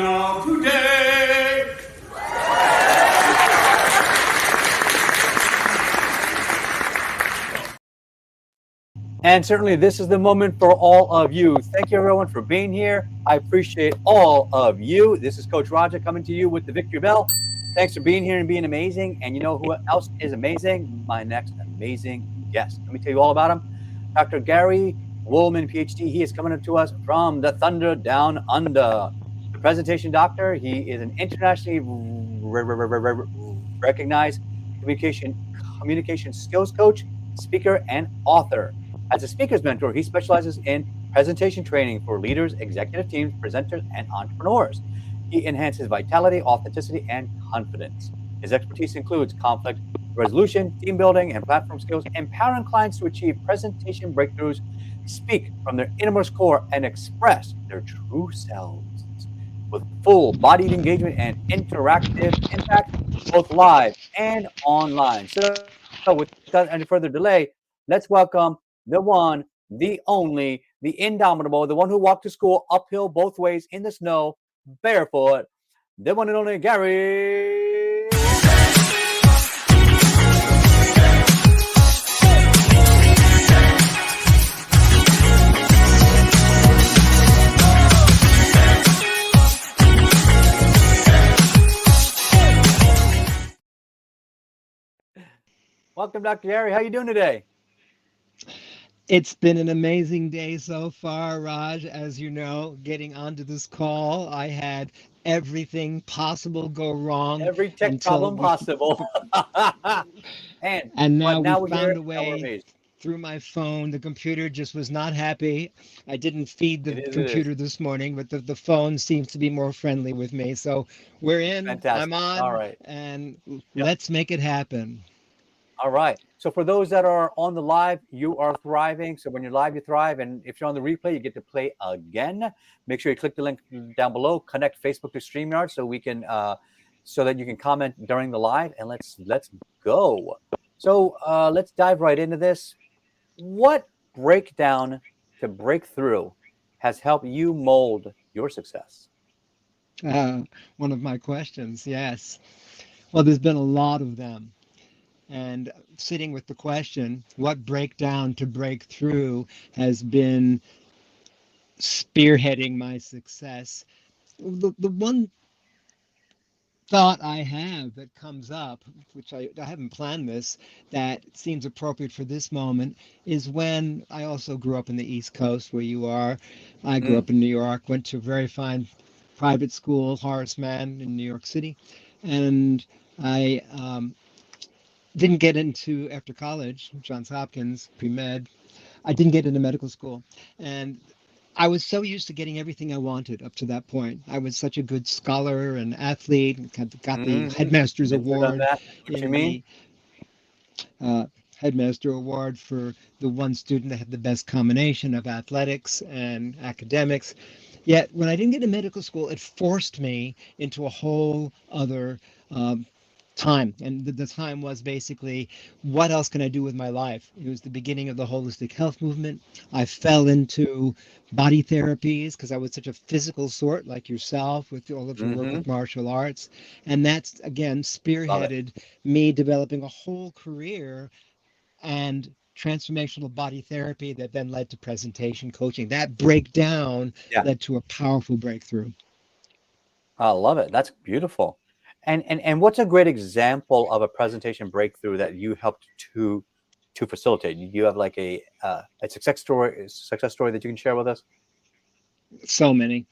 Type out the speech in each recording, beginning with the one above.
motivational today. And certainly this is the moment for all of you. Thank you everyone for being here. I appreciate all of you. This is Coach Roger coming to you with the Victory Bell. Thanks for being here and being amazing. And you know who else is amazing? My next amazing guest. Let me tell you all about him. Dr. Gary Wohlman, PhD. He is coming to us from the Thunder Down Under. The presentation doctor. He is an internationally recognized communication skills coach, speaker, and author. As a speaker's mentor, he specializes in presentation training for leaders, executive teams, presenters, and entrepreneurs. He enhances vitality, authenticity, and confidence. His expertise includes conflict resolution, team building, and platform skills, empowering clients to achieve presentation breakthroughs, speak from their innermost core, and express their true selves with full bodied engagement and interactive impact, both live and online. So, without any further delay, let's welcome the one, the only, the indomitable, the one who walked to school uphill both ways in the snow, barefoot, the one and only Gary. Welcome, Dr. Gary. How you doing today? It's been an amazing day so far, Raj. As you know, getting onto this call, I had everything possible go wrong Every tech until problem we, possible. and and but now we now we're here. found a Now we're way amazed. through my phone. The computer just was not happy. I didn't feed the It is. It is computer this morning, but the phone seems to be more friendly with me. So we're in, I'm fantastic. All on, right. and Yep. let's make it happen. All right. So for those that are on the live, you are thriving. So when you're live, you thrive. And if you're on the replay, you get to play again. Make sure you click the link down below. Connect Facebook to StreamYard so we can, so that you can comment during the live. And let's go. So let's dive right into this. What breakdown to breakthrough has helped you mold your success? Uh, One of my questions, yes. Well, there's been a lot of them. And sitting with the question, what breakdown to break through has been spearheading my success? The one thought I have that comes up, which I haven't planned this, that seems appropriate for this moment, is when I also grew up in the East Coast where you are. I grew Mm, up in New York, went to a very fine private school, Horace Mann in New York City. And I didn't get into after college, Johns Hopkins, pre-med. I didn't get into medical school. And I was so used to getting everything I wanted up to that point. I was such a good scholar and athlete, and got the mm-hmm. headmaster's Been there, done award that. What you in mean? the uh, headmaster award for the one student that had the best combination of athletics and academics. Yet when I didn't get to medical school, it forced me into a whole other um, time. And the time was basically, what else can I do with my life? It was the beginning of the holistic health movement. I fell into body therapies because I was such a physical sort like yourself with all of your work Mm-hmm. with martial arts. And that's, again, Love it. spearheaded me developing a whole career and transformational body therapy that then led to presentation coaching. That breakdown Yeah. led to a powerful breakthrough. I love it. That's beautiful. And what's a great example of a presentation breakthrough that you helped to facilitate? You have like a success story that you can share with us? So many.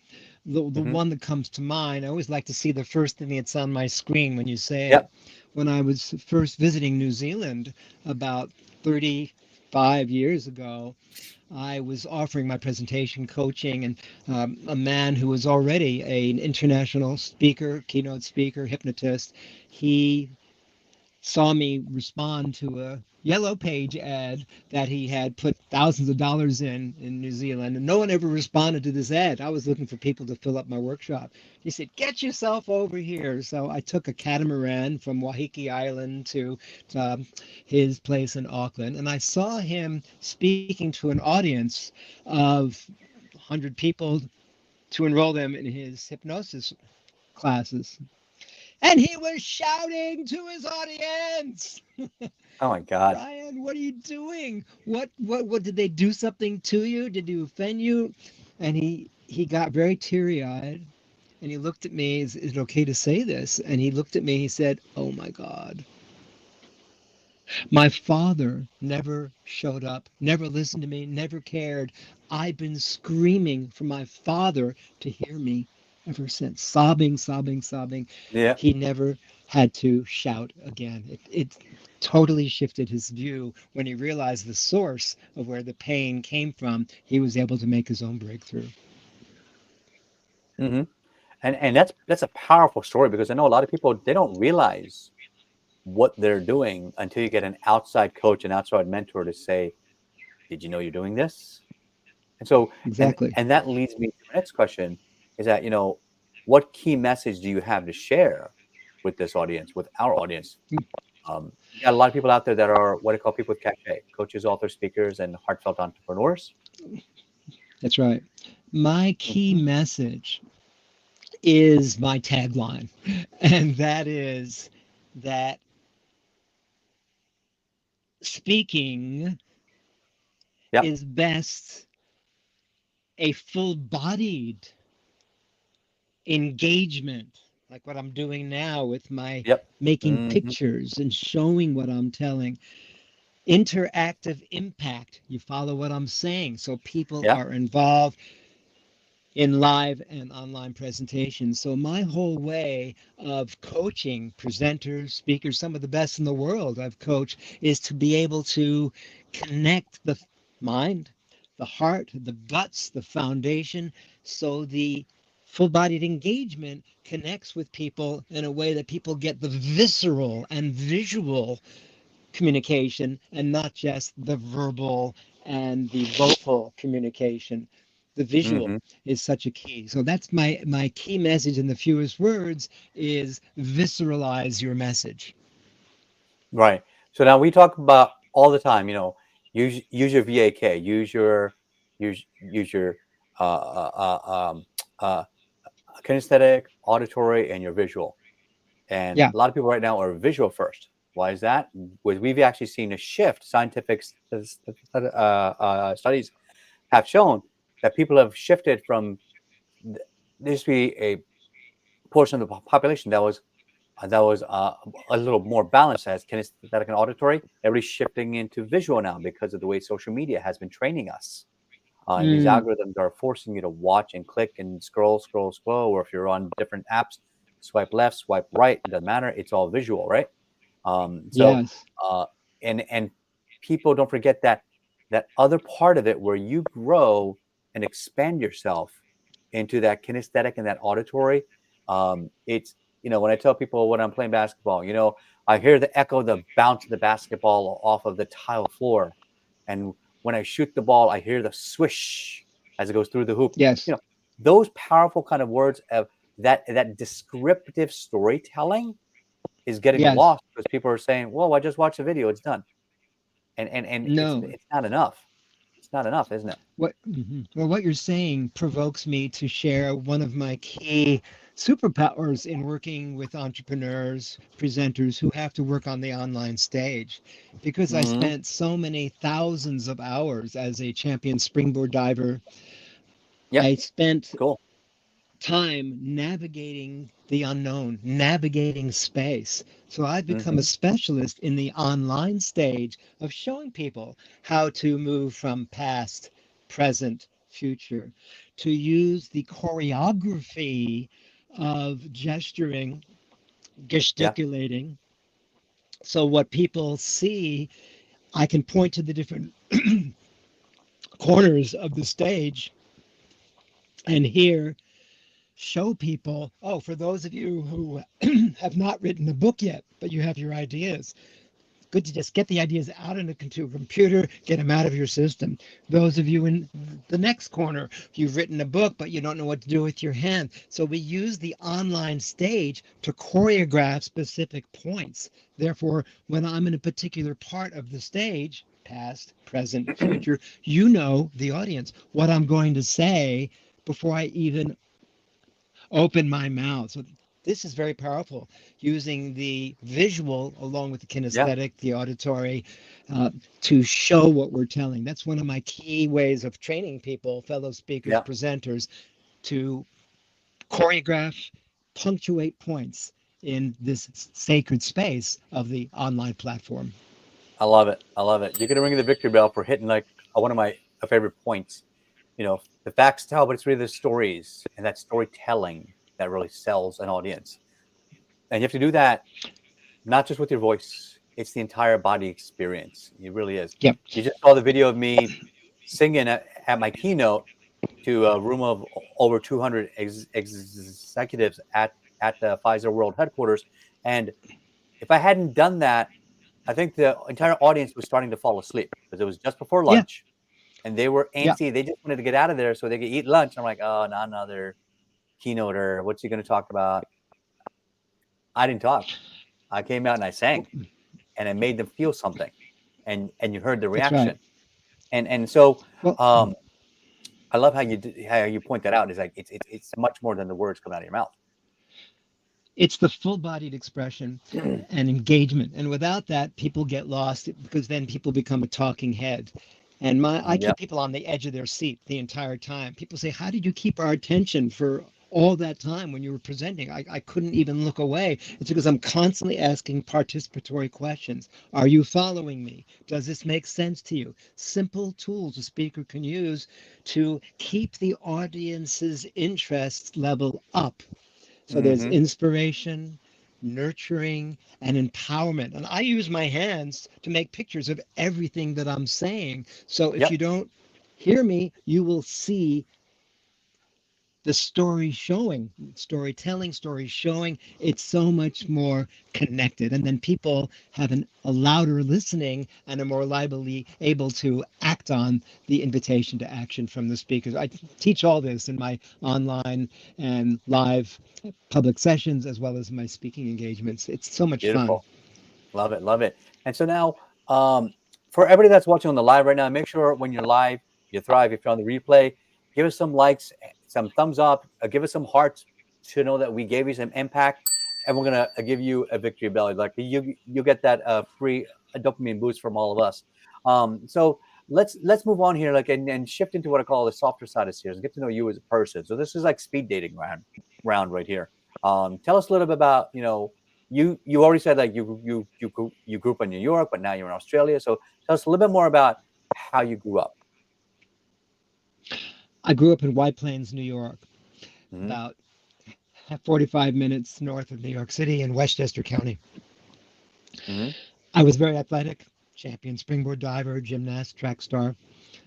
The Hmm. one that comes to mind, I always like to see the first thing that's on my screen when you say it. Yep. When I was first visiting New Zealand about 35 years ago, I was offering my presentation coaching, and a man who was already an international speaker, keynote speaker, hypnotist, he saw me respond to a yellow page ad that he had put thousands of dollars in New Zealand, and no one ever responded to this ad. I was looking for people to fill up my workshop. He said, "Get yourself over here." So I took a catamaran from Waiheke Island to um, his place in Auckland, and I saw him speaking to an audience of 100 people, to enroll them in his hypnosis classes. And he was shouting to his audience, Oh my God. Brian, what are you doing? What did they do something to you? Did you offend you? And he got very teary-eyed and he looked at me. Is it okay to say this? And he looked at me. He said, "Oh my God, my father never showed up, never listened to me, never cared. I've been screaming for my father to hear me ever since, sobbing, sobbing, sobbing. Yeah. He never had to shout again." It totally shifted his view when he realized the source of where the pain came from. He was able to make his own breakthrough. Hmm. And that's a powerful story because I know a lot of people, they don't realize what they're doing until you get an outside coach, an outside mentor to say, "Did you know you're doing this?" And so, Exactly. and that leads me to my next question: is that, what key message do you have to share with this audience, with our audience? You got a lot of people out there that are what I call people with cachet: coaches, authors, speakers, and heartfelt entrepreneurs. That's right. My key Hmm. message is my tagline, and that is that speaking Yep. is best a full bodied engagement, like what I'm doing now with my Yep. making Hmm. pictures and showing what I'm telling. Interactive impact. You follow what I'm saying. So people Yeah. are involved in live and online presentations. So my whole way of coaching presenters, speakers, some of the best in the world I've coached, is to be able to connect the mind, the heart, the guts, the foundation, so the full-bodied engagement connects with people in a way that people get the visceral and visual communication and not just the verbal and the vocal communication. The visual Hmm. is such a key. So that's my key message in the fewest words is visceralize your message. Right. So now we talk about all the time, use your VAK, use your uh, uh, uh, um, uh, kinesthetic, auditory, and your visual. And Yeah. a lot of people right now are visual first. Why is that? We've actually seen a shift. Scientific studies have shown that people have shifted from there used to be a portion of the population that was a little more balanced as kinesthetic and auditory. Everybody's shifting into visual now because of the way social media has been training us. And these Mm, algorithms are forcing you to watch and click and scroll, scroll, scroll. Or if you're on different apps, swipe left, swipe right. It doesn't matter. It's all visual, right? So, yes. uh, and people don't forget that other part of it where you grow and expand yourself into that kinesthetic and that auditory. It's when I tell people when I'm playing basketball, I hear the echo, the bounce of the basketball off of the tile floor, and when I shoot the ball, I hear the swish as it goes through the hoop. You Yes. know, those powerful kind of words of that descriptive storytelling is getting Yes. lost because people are saying, "Whoa, I just watched a video, it's done," and it's No. it's not enough. It's not enough, isn't it? Well, what you're saying provokes me to share one of my key superpowers in working with entrepreneurs, presenters who have to work on the online stage. Because I Hmm. spent so many thousands of hours as a champion springboard diver, Yep. I spent Cool. time navigating the unknown, navigating space. So I've become a Hmm. specialist in the online stage of showing people how to move from past, present, future, to use the choreography of gesturing, Yeah. gesticulating. So what people see, I can point to the different corners of the stage and hear show people, oh, for those of you who have not written a book yet, but you have your ideas, good to just get the ideas out into a computer, get them out of your system. Those of you in the next corner, you've written a book, but you don't know what to do with your hand. So we use the online stage to choreograph specific points. Therefore, when I'm in a particular part of the stage, past, present, future, you know, the audience, what I'm going to say before I even open my mouth. So this is very powerful, using the visual along with the Yeah. kinesthetic, the auditory, uh, to show what we're telling. That's one of my key ways of training people, fellow speakers, Yeah. presenters, to choreograph, punctuate points in this sacred space of the online platform. I love it. I love it. You're gonna ring the victory bell for hitting like one of my favorite points. You know, the facts tell, but it's really the stories and that storytelling that really sells an audience. And you have to do that not just with your voice; it's the entire body experience. It really is. Yep. You just saw the video of me singing at my keynote to a room of over 200 executives at the Pfizer World headquarters, and if I hadn't done that, I think the entire audience was starting to fall asleep because it was just before Yeah. lunch and they were Yeah. antsy. They just wanted to get out of there so they could eat lunch. I'm like, oh, not another keynoter. What's he going to talk about? I didn't talk. I came out and I sang and I made them feel something, and you heard the That's right. reaction. And so Well, um, I love how you point that out. Is like it's much more than the words coming out of your mouth. it's the full-bodied expression and engagement, and without that people get lost because then people become a talking head. And I Yep. keep people on the edge of their seat the entire time. People say, how did you keep our attention for all that time when you were presenting? I couldn't even look away. It's because I'm constantly asking participatory questions. Are you following me? Does this make sense to you? Simple tools a speaker can use to keep the audience's interest level up. So there's Mm-hmm. inspiration, nurturing, and empowerment. And I use my hands to make pictures of everything that I'm saying. So if you Yep. don't hear me, you will see the story showing, storytelling, story showing. It's so much more connected. And then people have a louder listening and are more liably able to act on the invitation to action from the speakers. I teach all this in my online and live public sessions as well as my speaking engagements. It's so much fun. Beautiful. Love it, love it. And so now, for everybody that's watching on the live right now, make sure when you're live, you thrive. If you're on the replay, give us some likes, some thumbs up, give us some hearts to know that we gave you some impact, and we're gonna give you a victory bell. Like you get that free dopamine boost from all of us. So let's move on here, like and shift into what I call the softer side of sales and get to know you as a person. So this is like speed dating round right here. Tell us a little bit about you already said like you grew up in New York, but now you're in Australia. So tell us a little bit more about how you grew up. I grew up in White Plains, New York, Hmm. about 45 minutes north of New York City in Westchester County. Hmm. I was very athletic, champion springboard diver, gymnast, track star.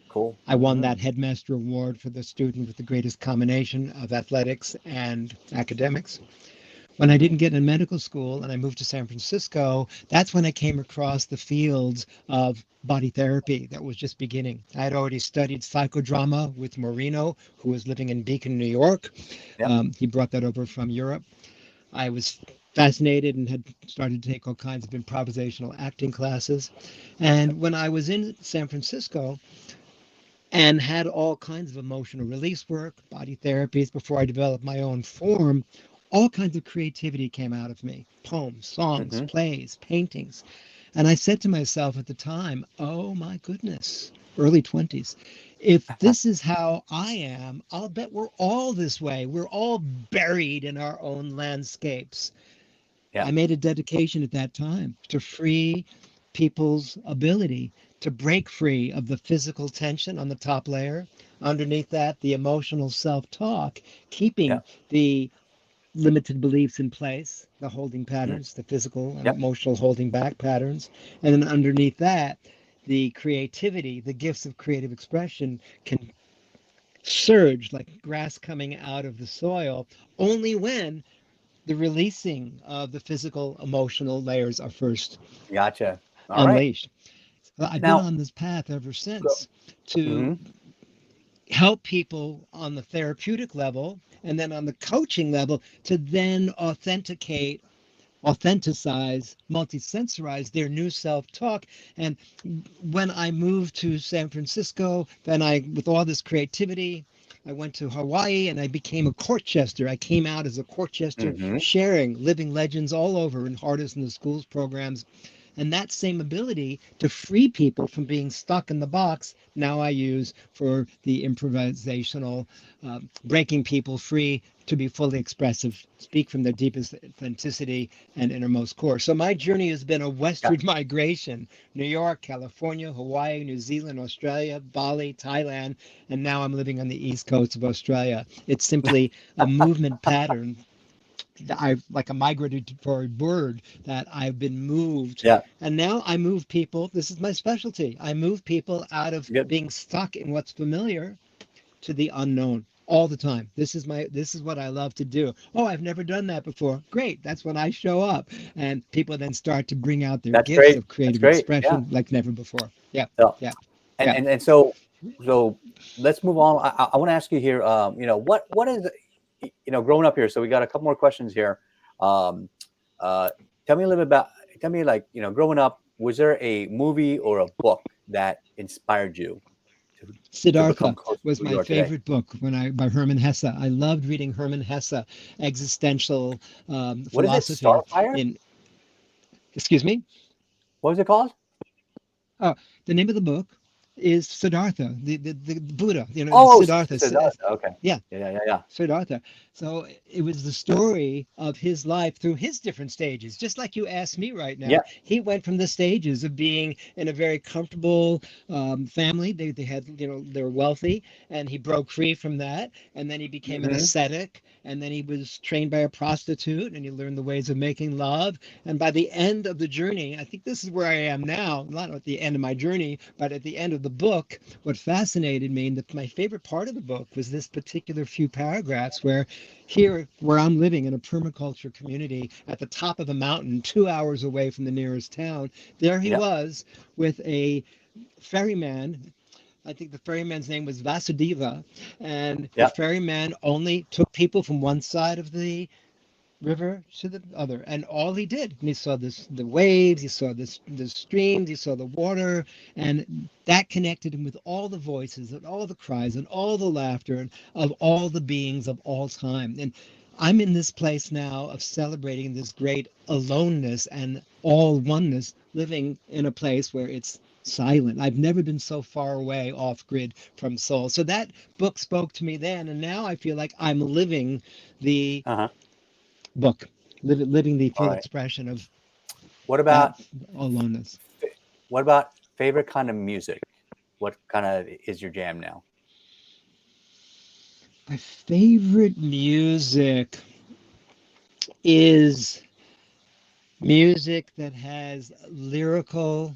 Cool. I won Hmm. that headmaster award for the student with the greatest combination of athletics and academics. When I Hmm. didn't get in medical school and I moved to San Francisco, that's when I came across the fields of body therapy that was just beginning. I had already studied psychodrama with Moreno, who was living in Beacon, New York. Yep. He brought that over from Europe. I was fascinated and had started to take all kinds of improvisational acting classes. Yep. And when I was in San Francisco, and had all kinds of emotional release work, body therapies before I developed my own form. All kinds of creativity came out of me: poems, songs, Hmm. plays, paintings. And I said to myself at the time, oh my goodness, early 20s, if this is how I am, I'll bet we're all this way. We're all buried in our own landscapes. I Yep. made a dedication at that time to free people's ability to break free of the physical tension on the top layer. Underneath that, the emotional self talk, keeping Yep. the limited beliefs in place, the holding Hmm. patterns, the physical and Yep. emotional holding back patterns. And then underneath that, the creativity, the gifts of creative expression can surge like grass coming out of the soil only when the releasing of the physical emotional layers are first Gotcha. All right. unleashed. I've been Now. on this path ever since to Hmm. help people on the therapeutic level and then on the coaching level to then authenticize, multisensorize their new self-talk. And when I moved to San Francisco, then with all this creativity, I went to Hawaii and I became a court jester. I came out as a court jester, Hmm. sharing living legends all over in artists in the schools programs. And that same ability to free people from being stuck in the box, now I use for the improvisational, breaking people free to be fully expressive, speak from their deepest authenticity and innermost core. So my journey has been a Yeah, westward migration: New York, California, Hawaii, New Zealand, Australia, Bali, Thailand, and now I'm living on the east coast of Australia. It's simply a movement pattern. I've like a migratory bird that I've been moved. yeah, And now I move people. This is my specialty. I move people out of good. being stuck in what's familiar to the unknown all the time. This is what I love to do. Oh, I've never done that before. Great. That's when I show up and people then start to bring out their That's gifts great. of That's creative great. Yeah. expression like never before. Yeah. So, Yeah. and Yeah. and and so so let's move on. I want to ask you here. What is growing up here? So we got a couple more questions here. Um, uh, tell me a little bit about. Tell me like growing up. Was there a movie or a book that inspired you to become Siddhartha close to was who you my are today? favorite book by Hermann Hesse. I loved reading Hermann Hesse existential What is it? philosophy Starfire? in, excuse me. What was it called? Oh, the name of the book is Siddhartha, the Buddha, Oh, Siddhartha. Okay. Yeah, Yeah, yeah, yeah, yeah. Siddhartha. So it was the story of his life through his different stages. Just like you asked me right Yeah. now, he went from the stages of being in a very comfortable family. They had, they were wealthy, and he broke free from that. And then he became an Hmm. ascetic, and then he was trained by a prostitute, and he learned the ways of making love. And by the end of the journey, I think this is where I am now, not at the end of my journey, but at the end of the book. What fascinated me, and my favorite part of the book, was this particular few paragraphs where here, where I'm living in a permaculture community at the top of a mountain, 2 hours away from the nearest town, there he Yeah. was with a ferryman. I think the ferryman's name was Vasudeva, and the Yeah. ferryman only took people from one side of the river to the other, and all he did, and he saw the waves, he saw the streams, he saw the water, and that connected him with all the voices and all the cries and all the laughter and of all the beings of all time. And I'm in this place now of celebrating this great aloneness and all oneness, living in a place where it's silent. I've never been so far away off grid from soul. So that book spoke to me then, and now I feel like I'm living the Uh-huh. book, living the All full right. expression of What that about aloneness. what about favorite kind of music? What kind of is your jam now? My favorite music is music that has lyrical,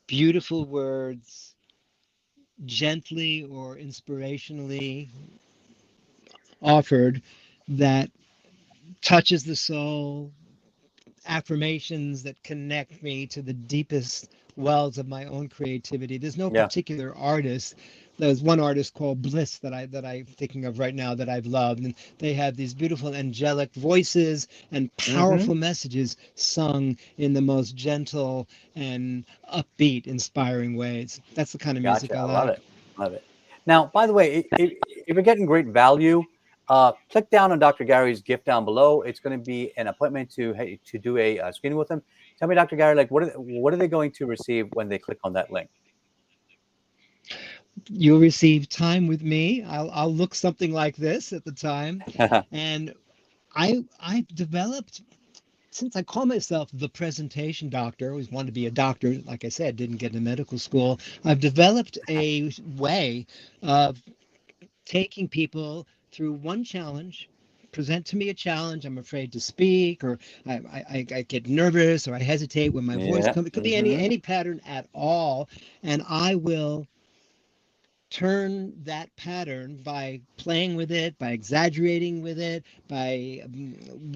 beautiful words, gently or inspirationally offered, that touches the soul, affirmations that connect me to the deepest wells of my own creativity. There's no Yeah. particular artist. There's one artist called Bliss that I'm thinking of right now that I've loved, and they have these beautiful angelic voices and Mm-hmm. powerful messages sung in the most gentle and upbeat, inspiring ways. That's the kind of music Gotcha. I I love like. it. Love it. Now, by the way, if you're getting great value, click down on Dr. Gary's gift down below. It's going to be an appointment to do a screening with him. Tell me, Dr. Gary, like what are they going to receive when they click on that link? You'll receive time with me. I'll look something like this at the time, and I've developed, since I call myself the presentation doctor, I always wanted to be a doctor. Like I said, didn't get into medical school. I've developed a way of taking people through one challenge. Present to me a challenge. I'm afraid to speak, or I get nervous, or I hesitate when my voice Yeah. comes. It could be any Mm-hmm. any pattern at all, and I will turn that pattern by playing with it, by exaggerating with it, by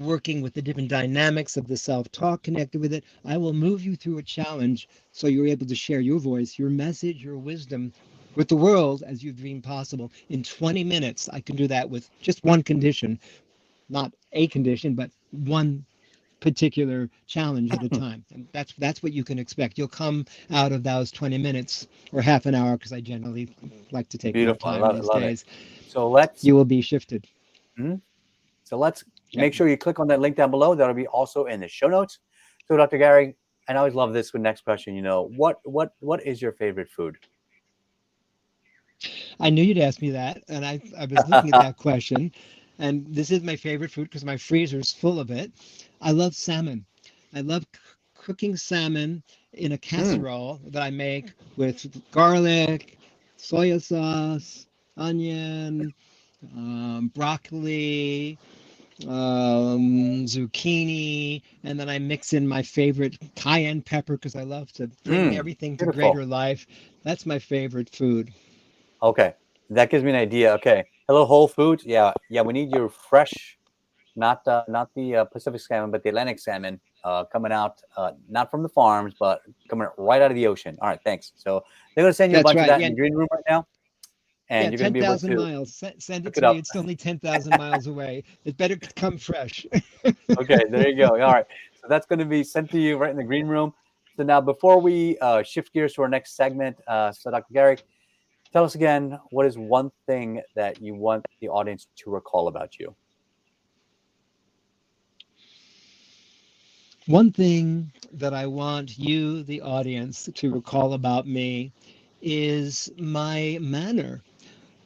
working with the different dynamics of the self talk connected with it. I will move you through a challenge so you're able to share your voice, your message, your wisdom with the world as you dream possible. In 20 minutes, I can do that with just one condition, not a condition, but one particular challenge at a time. And that's what you can expect. You'll come out of those 20 minutes or half an hour, because I generally like to take more Beautiful. I time love it. these Love it. days. So let's You will be shifted. mhm. So let's Yep. make sure you click on that link down below. That'll be also in the show notes. So Dr. Gary, and I always love this next question. What is your favorite food? I knew you'd ask me that, and I was looking at that question, and this is my favorite food because my freezer's full of it. I love salmon. I love cooking salmon in a Mm, casserole that I make with garlic, soy sauce, onion, broccoli, zucchini, and then I mix in my favorite cayenne pepper because I love to bring everything to beautiful. greater life. That's my favorite food. Okay, that gives me an idea. Okay, hello Whole Foods. Yeah, yeah, we need your fresh, not the Pacific salmon, but the Atlantic salmon coming out, not from the farms, but coming right out of the ocean. All right, thanks. So they're going to send you a That's bunch of right. that in Yeah, the green room right now, yeah, and you're going to be able 10,000 to miles. Send it look to it me. up. It's only 10,000 miles away. It better come fresh. Okay, there you go. All right, so that's going to be sent to you right in the green room. So now, before we shift gears to our next segment, so Dr. Gary, tell us again, what is one thing that you want the audience to recall about you? One thing that I want you, the audience, to recall about me is my manner,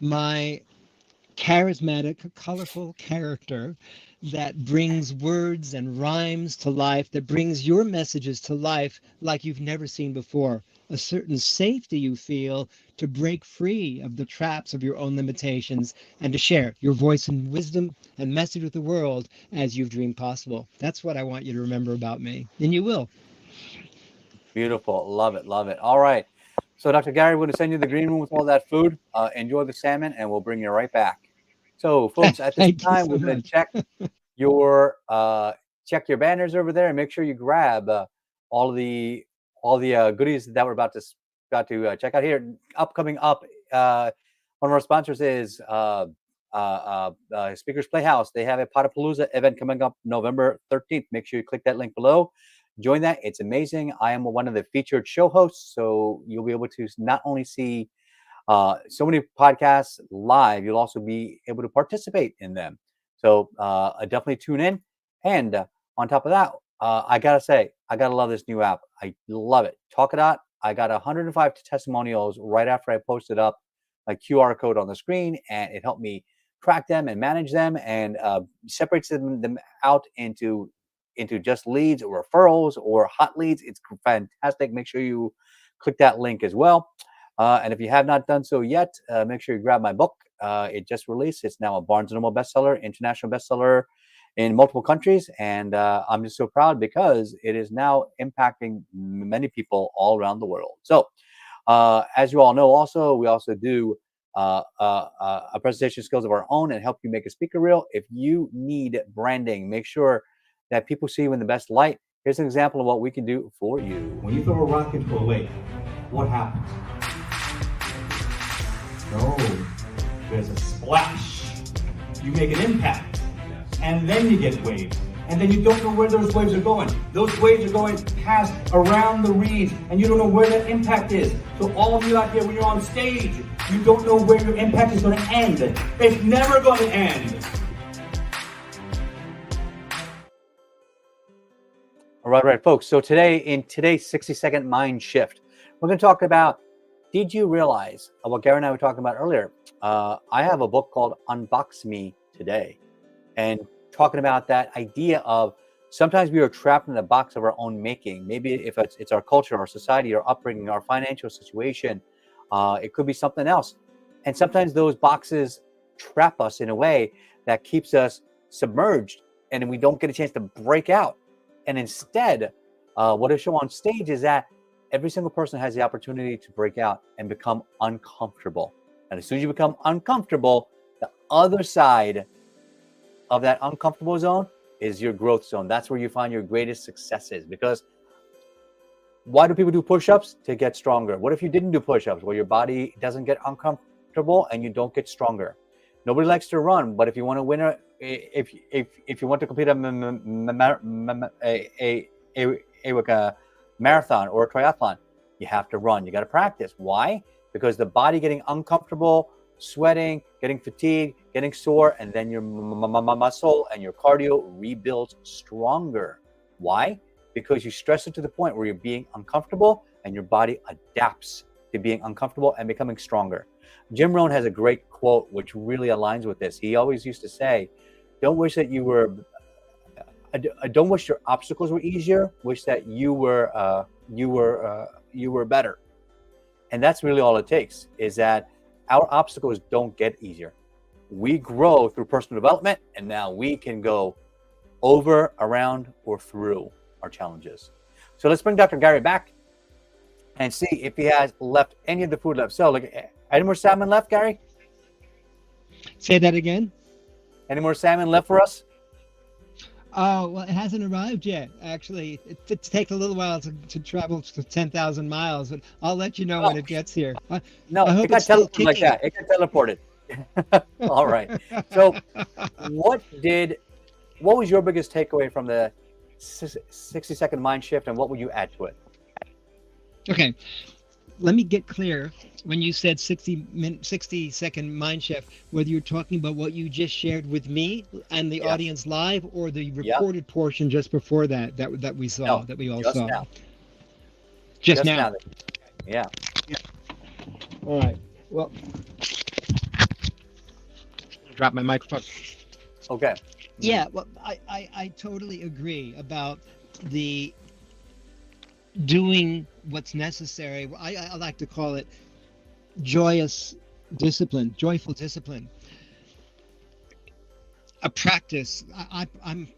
my charismatic, colorful character that brings words and rhymes to life, that brings your messages to life like you've never seen before. A certain safety you feel to break free of the traps of your own limitations and to share your voice and wisdom and message with the world as you've dreamed possible. That's what I want you to remember about me. And you will. Beautiful. Love it. Love it. All right. So, Dr. Gary, we're going to send you to the green room with all that food. Enjoy the salmon, and we'll bring you right back. So, folks, at this Thank you time, so we're going to much. your check your banners over there and make sure you grab all the goodies that we're about to check out here. Upcoming up, one of our sponsors is Speakers Playhouse. They have a Potapalooza event coming up November 13th. Make sure you click that link below. Join that. It's amazing. I am one of the featured show hosts, so you'll be able to not only see so many podcasts live, you'll also be able to participate in them. So definitely tune in. And on top of that, I gotta say, I gotta love this new app. I love it. Talk It Out. I got 105 testimonials right after I posted up a QR code on the screen, and it helped me track them and manage them, and separates them out into just leads or referrals or hot leads. It's fantastic. Make sure you click that link as well. And if you have not done so yet, make sure you grab my book. It just released. It's now a Barnes & Noble bestseller, international bestseller in multiple countries. And I'm just so proud because it is now impacting many people all around the world. So as you all know, also, we also do a presentation skills of our own and help you make a speaker reel. If you need branding, make sure that people see you in the best light. Here's an example of what we can do for you. When you throw a rock into a lake, what happens? No, there's a splash. You make an impact, and then you get waves. And then you don't know where those waves are going. Those waves are going past around the reeds, and you don't know where that impact is. So all of you out there, when you're on stage, you don't know where your impact is going to end. It's never going to end. All right, folks. So today, in today's 60-second mind shift, we're going to talk about, did you realize what Gary and I were talking about earlier? I have a book called Unbox Me Today, and talking about that idea of sometimes we are trapped in a box of our own making. Maybe if it's our culture, our society, our upbringing, our financial situation, it could be something else. And sometimes those boxes trap us in a way that keeps us submerged, and we don't get a chance to break out. And instead, what I show on stage is that every single person has the opportunity to break out and become uncomfortable. And as soon as you become uncomfortable, the other side of that uncomfortable zone is your growth zone. That's where you find your greatest successes. Because why do people do push-ups? To get stronger. What if you didn't do push-ups? Well, your body doesn't get uncomfortable and you don't get stronger. Nobody likes to run, but if you want to win if you want to complete a marathon or a triathlon, you have to run. You got to practice. Why? Because the body getting uncomfortable, sweating, getting fatigued, getting sore, and then your muscle and your cardio rebuilds stronger. Why? Because you stress it to the point where you're being uncomfortable and your body adapts to being uncomfortable and becoming stronger. Jim Rohn has a great quote which really aligns with this. He always used to say, don't wish that you were, don't wish your obstacles were easier, wish that you were better. And that's really all it takes, is that our obstacles don't get easier. We grow through personal development, and now we can go over, around, or through our challenges. So let's bring Dr. Gary back and see if he has left any of the food left. So, like, any more salmon left, Gary? Say that again. Any more salmon left for us? Oh, well, it hasn't arrived yet. Actually, it takes a little while to travel to 10,000 miles, but I'll let you know when it gets here. No, I hope it got it's still teleported like that. It got teleported. All right. So, what was your biggest takeaway from the 60-second mind shift, and what would you add to it? Okay, let me get clear. When you said 60-second mind shift, whether you're talking about what you just shared with me and the audience live, or the recorded portion just before that we saw, that we all saw. Now. Just now. Yeah. All right. Well, drop my microphone. Okay. Yeah. Well, I totally agree about the doing what's necessary. I like to call it joyful discipline. A practice. I'm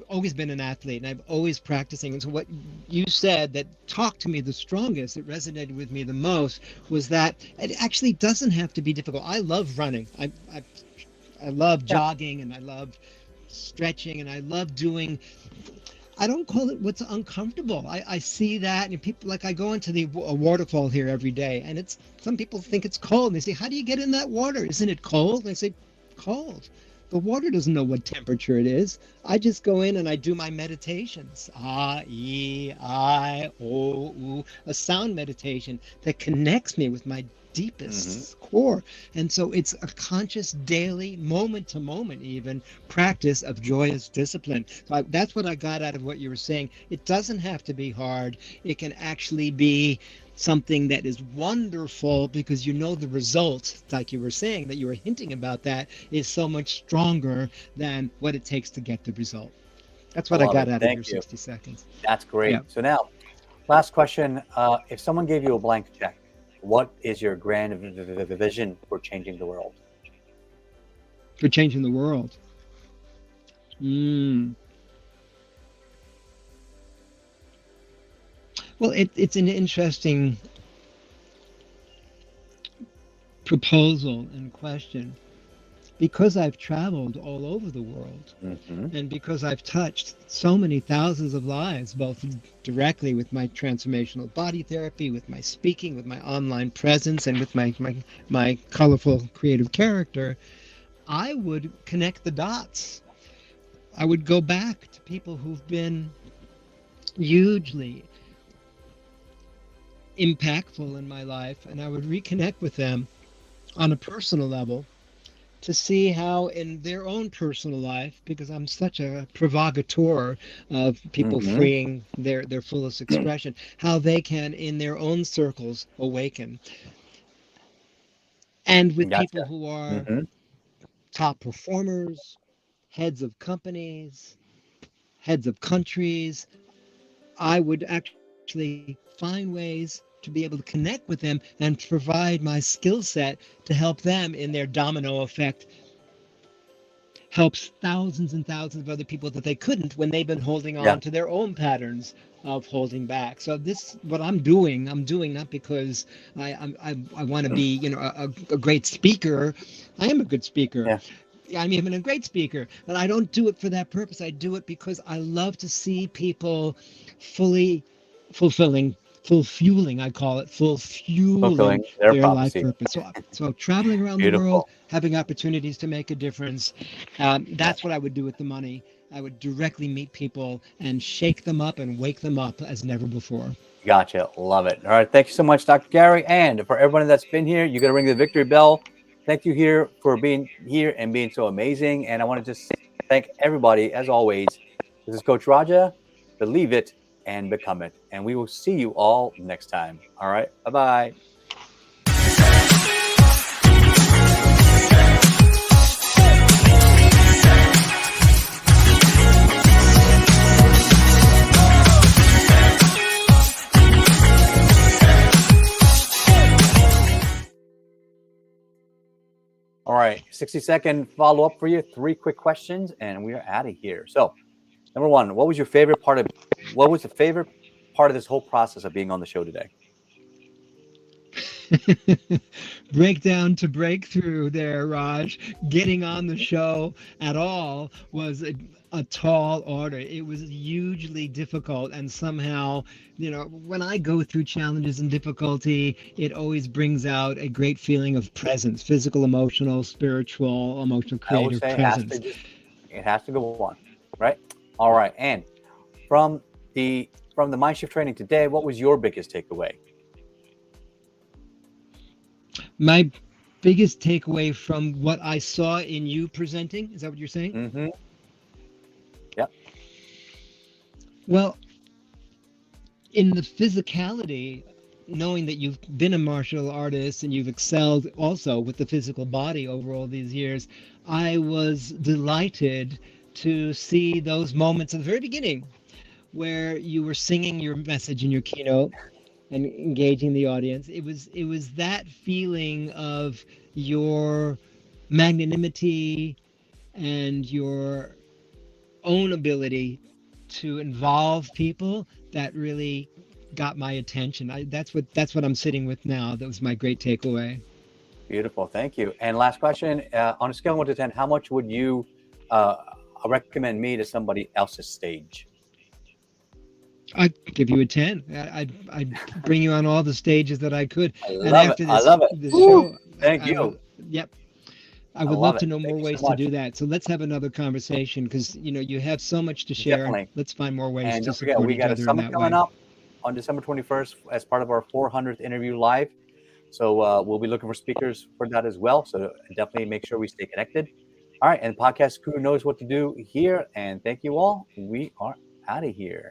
always been an athlete, and I've always practicing. And so what you said that talked to me the strongest, that resonated with me the most, was that it actually doesn't have to be difficult. I love running. I love jogging, and I love stretching, and I love doing. I don't call it what's uncomfortable. I see that, and people, like, I go into a waterfall here every day, and some people think it's cold, and they say, how do you get in that water? Isn't it cold? And I say, cold. The water doesn't know what temperature it is. I just go in and I do my meditations. Ah, E, I, O, U, a sound meditation that connects me with my deepest core. And so it's a conscious, daily, moment to moment even practice of joyous discipline. So that's what I got out of what you were saying. It doesn't have to be hard. It can actually be something that is wonderful, because you know the result, like you were saying, that you were hinting about, that is so much stronger than what it takes to get the result. That's what I got out of your 60 seconds. That's great. Yeah. So now, last question. If someone gave you a blank check, what is your grand vision for changing the world? For changing the world? Well, it's an interesting proposal and question, because I've traveled all over the world, and because I've touched so many thousands of lives, both directly with my transformational body therapy, with my speaking, with my online presence, and with my colorful creative character. I would connect the dots. I would go back to people who've been hugely impactful in my life, and I would reconnect with them on a personal level to see how in their own personal life, because I'm such a provocateur of people freeing their fullest expression, how they can in their own circles awaken. And with people who are top performers, heads of companies, heads of countries, I would actually find ways to be able to connect with them and provide my skill set to help them in their domino effect, helps thousands and thousands of other people that they couldn't when they've been holding on to their own patterns of holding back. So this, what I'm doing not because I want to be, a great speaker. I am a good speaker. I'm even a great speaker, but I don't do it for that purpose. I do it because I love to see people fully fulfilling fulfilling, I call it, fulfilling Fulfilling their their life prophecy. purpose. So traveling around the world, Beautiful. having opportunities to make a difference, that's what I would do with the money. I would directly meet people and shake them up and wake them up as never before. Gotcha. Love it. All right. Thank you so much, Dr. Gary. And for everyone that's been here, you got to ring the victory bell. Thank you here for being here and being so amazing. And I want to just thank everybody, as always. This is Coach Raja. Believe it and become it. And we will see you all next time. All right. Bye bye. All right, 60-second follow-up for you. 3 quick questions, and we are out of here. So, number 1, what was the favorite part of this whole process of being on the show today? Breakdown to breakthrough there, Raj. Getting on the show at all was a tall order. It was hugely difficult, and somehow, when I go through challenges and difficulty, it always brings out a great feeling of presence, physical, emotional, spiritual, emotional, I always creative say presence. it has to go on, right? All right, and from the Mindshift training today, what was your biggest takeaway? My biggest takeaway from what I saw in you presenting, is that what you're saying? Mm-hmm. Yep. Well, in the physicality, knowing that you've been a martial artist and you've excelled also with the physical body over all these years, I was delighted to see those moments at the very beginning where you were singing your message in your keynote and engaging the audience. It was that feeling of your magnanimity and your own ability to involve people that really got my attention. That's what I'm sitting with now. That was my great takeaway. Beautiful. Thank you. And last question, on a scale of 1 to 10, how much would you recommend me to somebody else's stage? I'd give you a 10. I'd bring you on all the stages that I could. I And love it. after I love it. this Woo! show, Thank I will. you. Yep. I I would love love it. to know Thank more you so ways to much. do that. So let's have another conversation because you have so much to share. Definitely. Let's find more ways And to don't forget, support we each got a other in summit that coming way. up on December 21st as part of our 400th interview live. So we'll be looking for speakers for that as well. So definitely make sure we stay connected. All right. And podcast crew knows what to do here. And thank you all. We are out of here.